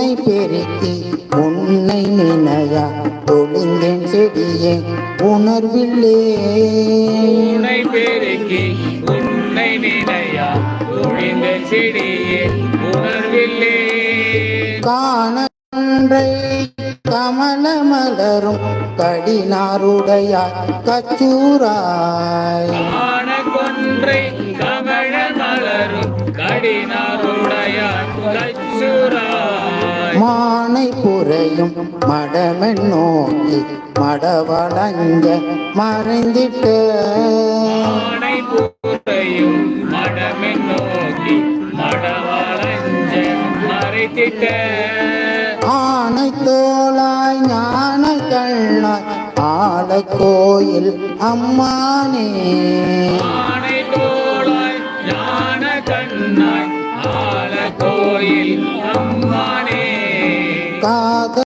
பூனை பெருக்கி உன்னை நினையா தொழிந்தேன் செடியே உணர்வில்லே. பூனை பெருக்கி உன்னை நினையா தொழிந்தேன் செடியே உணர்வில்லே. காணன்றை கமல மலரும் கடினாருடையாய் கச்சூராய். கொன்றை கமல மலரும் கடினாருடையாய் கச்சூராய். மானை புரையும் மடமென் நோக்கி மடவளஞ்ச மறைந்திட்ட. மானை புரையும் மடமென் நோக்கி மடவளஞ்ச மறைத்திட்ட. ஆனை தோளாய் ஞான கண்ணாய் ஆல கோயில் அம்மானே. ஆனை தோளாய் ஞான கண்ணாய் ஆல கோயில் அம்மானே. காத